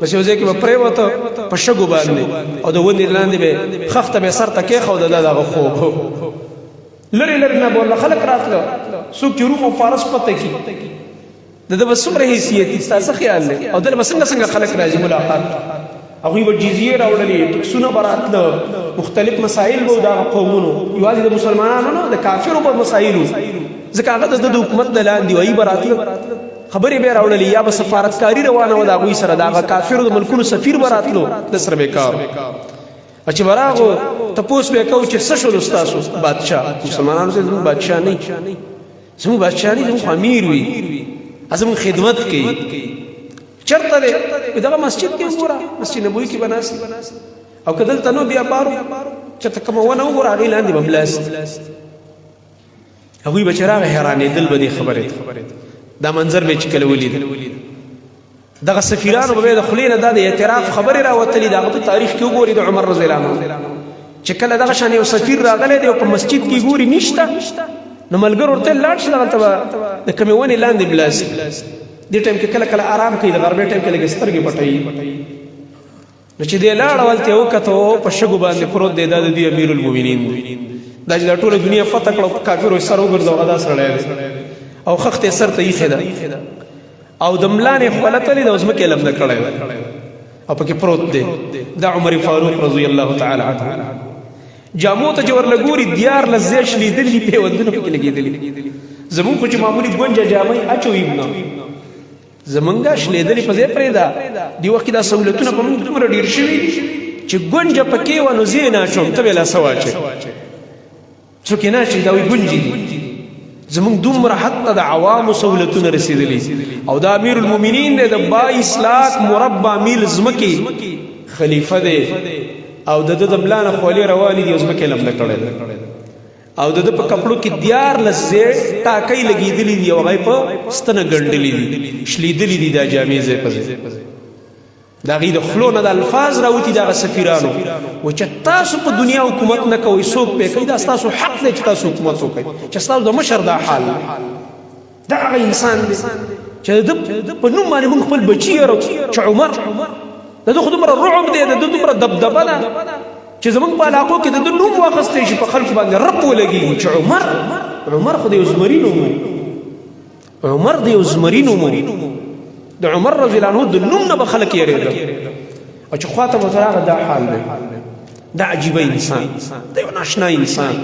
بس یو ځای کې به پرېوته په شګو باندې او د ونې لاندې به خښته به سر ته کېښوده دا دغه خوب لرې لرې نه به ورله خلک راتله څوک چې روم او فارس پته کي د ده به څومره حیثیت دي ستا څه خیال دی او دله به څنګه خلک راځي ملاقات هغوی به جزیې راوړلې ټکسونه به راتله مختلف مسایل به و دغه قومونو یوازې د مسلمانانو نه د کافرو به مسایل ځکه هغه د حکومت د لاندې و هغوی به راتله خبرې به یې راوړلې یا به سفارتکاري روانه وه د هغوی سره د هغه کافرو د ملکونو سفیر به راتلو د سره به کار او چې به راغو تپوس به یې کوو چې څه شولو ستاسو بادشاه مسلمانانو سره زموږ بادشاه نه زموږ بادشاه نه زموږ امیر وي زموږ خدمت کوي چېرته دی دغه مسجد کې وګوره مسجد نبوي کې به ناست او که دلته نو بیا بارو چېرته کومه ونه وګوره هغې لاندې به ملاست هغوی به چې راغی حیرانېدل به دې خبرې دا منظر به چې کله ولیدل دغه سفیرانو به د خولې نه دا د اعتراف خبرې راوتلې د هغه په تاریخ کې وګوري د عمر رضی الله عنه چې کله دغه شان یو سفیر راغلی دی او په مسجد کې ګوري نشته نو ملګرو ورته لاړ شي دغلته به د کومې ونې لاندې بلاسي دې ټایم کې کله کله آرام کوي د غرمې ټایم کې لږې سترګې پټوي نو چې دې لاړ هلته یې وکتو په شګو باندې پروت دی دا د دوی امیر المؤمنین دی دا چې دا ټوله دنیا فتح کړه کافرو سر وګرځو هغه دا سړی دی او خښت یې سر ته ایښې ده او د ملانې خولتلې ده او ځمکې یې لمده کړی ده او پکې پروت دی دا عمر فاروق رضی الله تعالی عنه جامو ته چې ورله ګوري دیارلس ځای شلېدلي پیوندونه پکې لګېدلي زمونږ خو چې معمولي ګونجه جامې اچوي نه زمونږ شلېدلې په ځای پرېږده دې وخت کې دا سهولتونه په موږ دومره ډېر شوي چې ګونجه پکې وه نو زه یې نه اچوم ته به یې لاسه واچوې څوک یې نه اچوي دا وایي ګونجې دي زمونږ دومره حتی د عوامو سهولتونه رسېدلي او دا امیر المؤمنین دی د 22 لاک مربع میل ځمکې خلیفه دی او د ده د ملانه خولې روانې دي او ځمکې یې لمده کړی ده او د ده په کپړو کې 14 ځای ټاکۍ لګېدلي دي او هغه یې په ستنه ګنډلي دي شلېدلي دي دا جامې ځای په ځای د هغې د خولو نه د الفاظ راوتي د هغه سفیرانو و چې تاسو په دنیا حکومت نه کوئ څوک پې کوي دا ستاسو حق دی چې تاسو حکومت وکئ چې ستاسو د مشر دا حال دا هغه انسان دی چې د ده په نوم باندې موږ خپل بچي یرو چې عمر د ده خو دومره رعب دی د ده دومره دبدبه ده چې زموږ په علاقو کې د ده نوم واخیستی شي په خلکو باندې رب ولګېږي چې عمر خو د یو زمري نوم و عمر د یو زمري نوم و د عمر رضی الله عنه د نوم نه به خلک یېرېدل او چې خواته به ورته راغی دا حال دی دا عجیبه انسان دا یو ناشنا انسان